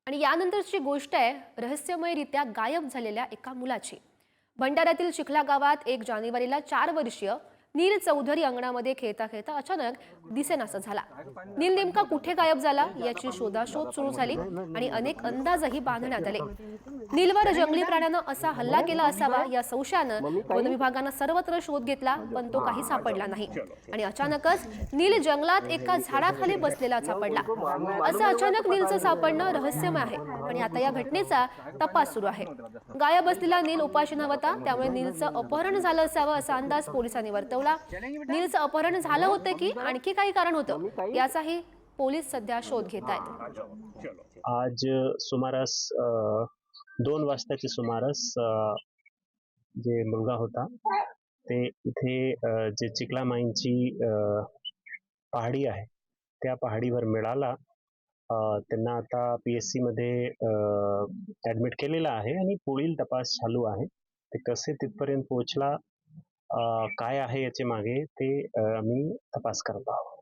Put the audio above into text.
आणि यानंतरची गोष्ट आहे रहस्यमयरित्या गायब झालेल्या एका मुलाची। भंडाऱ्यातील चिखला गावात 1 जानेवारीला 4 वर्षीय नील चौधरी अंगणामध्ये खेळता खेळता अचानक दिसेनासा झाला। नील नेमका कुठे गायब झाला याची शोधाशोध सुरू झाली आणि अनेक अंदाजही बांधण्यात आले। नीलवर जंगली प्राण्यानं असा हल्ला केला असावा या संशयानं वन विभागानं सर्वत्र शोध घेतला, पण तो काही सापडला नाही। आणि अचानकच नील जंगलात एका झाडाखाली बसलेला सापडला। असं अचानक नीलचं सापडणं रहस्यमय आहे आणि आता या घटनेचा तपास सुरू आहे। गायब असलेला नील उपाशी नव्हता, त्यामुळे नीलचं अपहरण झालं असावं असा अंदाज पोलिसांनी वर्तवला। नीलचं अपहरण झालं होतं की आणखी काही कारण होतं याचाही पोलीस सध्या शोध घेत आहेत। आज सुमारास 2 वाजताच्या सुमारास जे मुलगा होता ते इथे जे चिखला माईंची पहाडी आहे त्या पहाडीवर मिळाला। त्यांना आता PSC मध्ये ऍडमिट केलेलं आहे आणि पुढील तपास चालू आहे। ते कसे तिथपर्यंत पोहोचला, काय आहे याचे मागे ते आम्ही तपास करत आहोत।